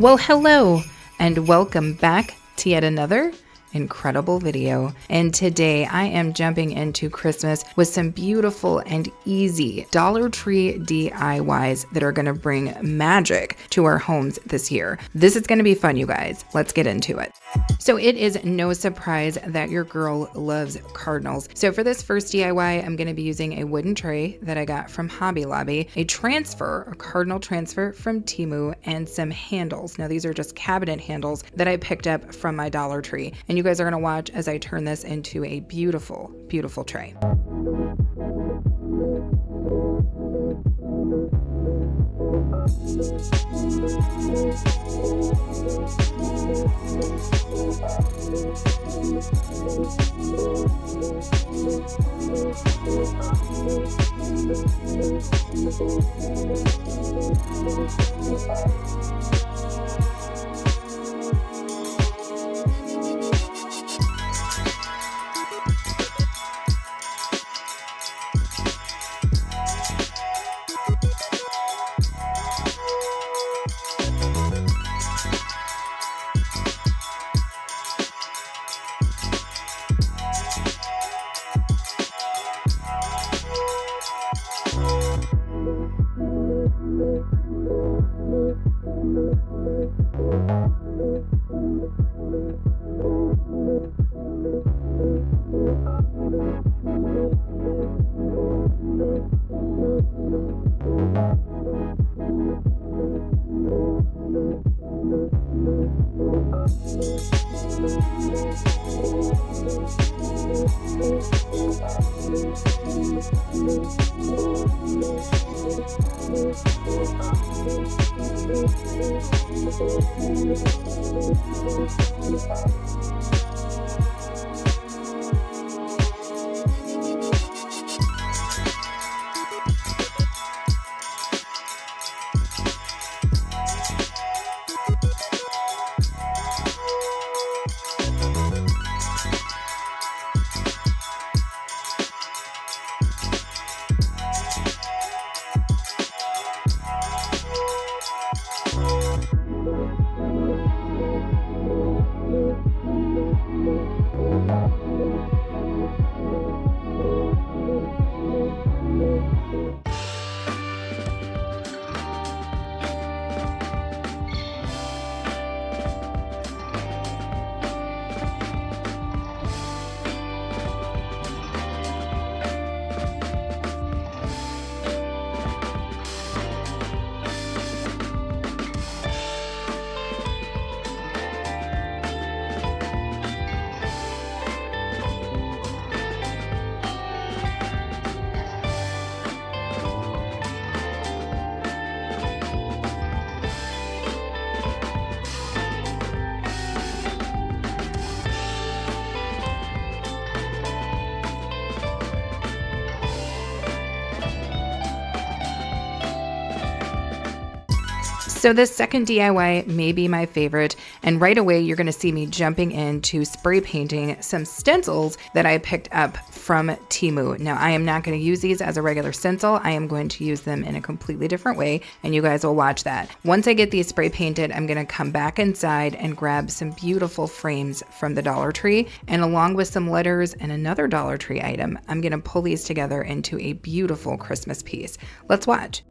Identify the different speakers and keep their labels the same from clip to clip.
Speaker 1: Well, hello and welcome back to yet another incredible video. And today I am jumping into Christmas with some beautiful and easy Dollar Tree DIYs that are going to bring magic to our homes this year. This is going to be fun, you guys. Let's get into it. So it is no surprise that your girl loves cardinals. So for this first DIY, I'm going to be using a wooden tray that I got from Hobby Lobby, a cardinal transfer from Temu, and some handles. Now these are just cabinet handles that I picked up from my Dollar Tree. And you guys are going to watch as I turn this into a beautiful, beautiful tray. So this second DIY may be my favorite, and right away you're going to see me jumping into spray painting some stencils that I picked up from Temu. Now I am not going to use these as a regular stencil. I am going to use them in a completely different way, and you guys will watch that. Once I get these spray painted, I'm going to come back inside and grab some beautiful frames from the Dollar Tree, and along with some letters and another Dollar Tree item, I'm going to pull these together into a beautiful Christmas piece. Let's watch.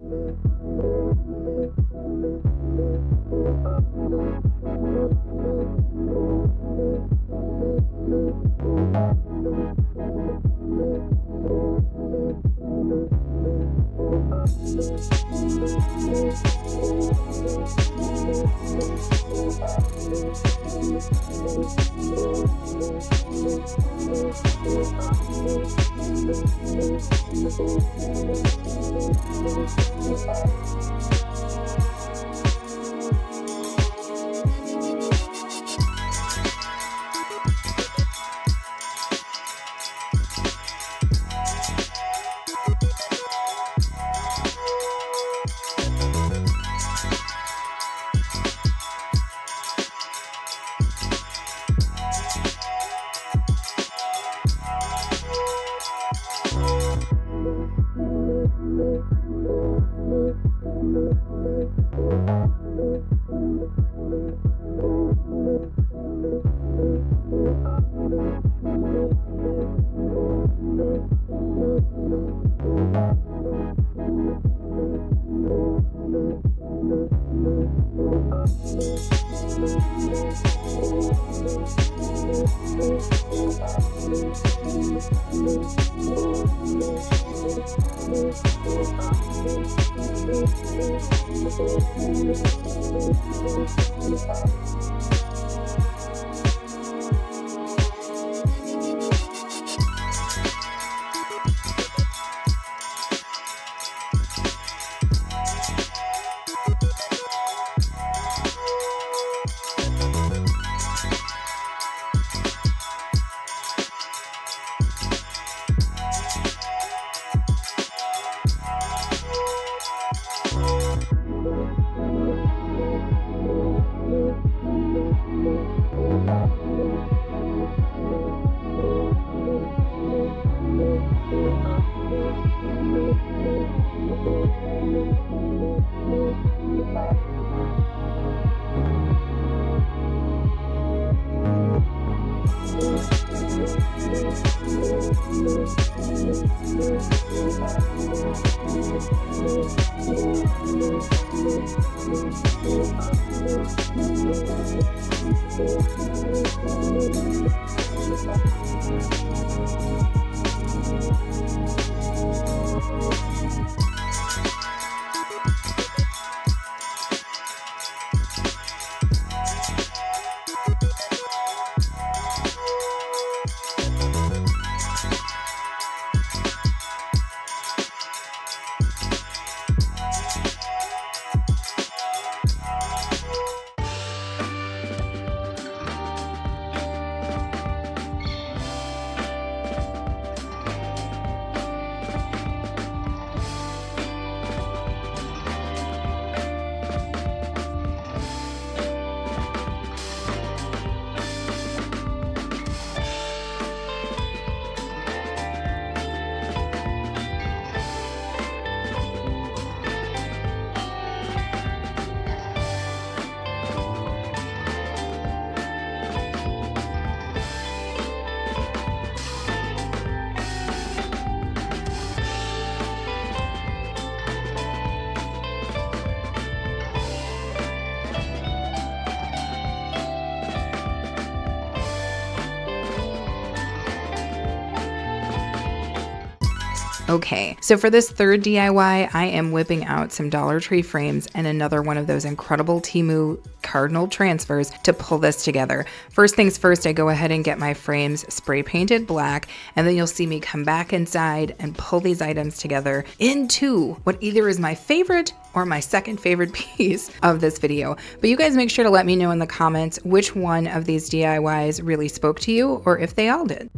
Speaker 1: Okay, so for this third DIY, I am whipping out some Dollar Tree frames and another one of those incredible Temu cardinal transfers to pull this together. First things first, I go ahead and get my frames spray painted black, and then you'll see me come back inside and pull these items together into what either is my favorite or my second favorite piece of this video. But you guys make sure to let me know in the comments which one of these DIYs really spoke to you, or if they all did.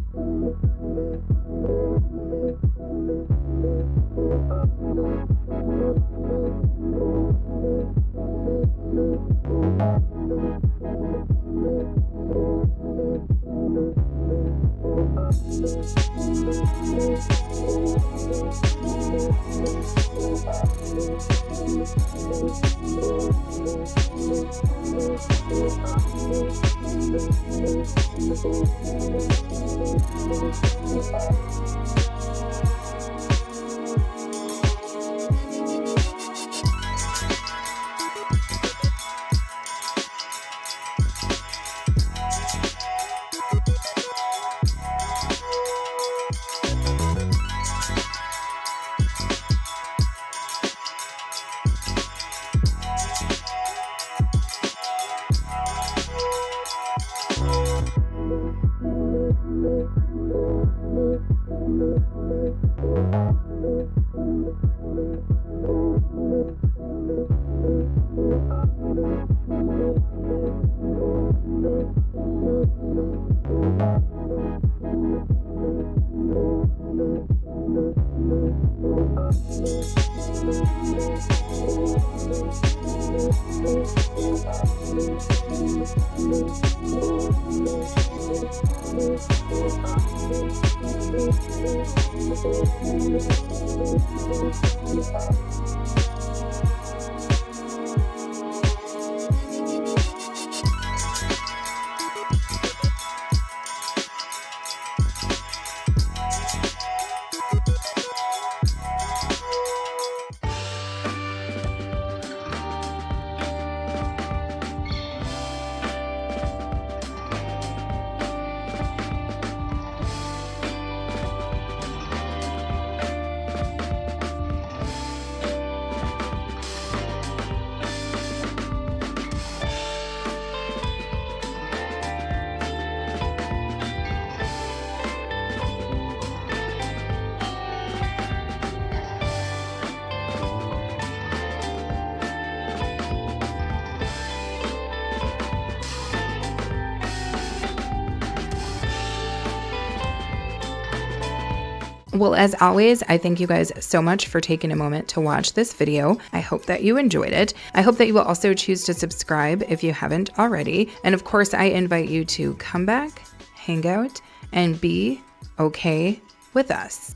Speaker 1: Well, as always, I thank you guys so much for taking a moment to watch this video. I hope that you enjoyed it. I hope that you will also choose to subscribe if you haven't already. And of course, I invite you to come back, hang out, and be okay with us.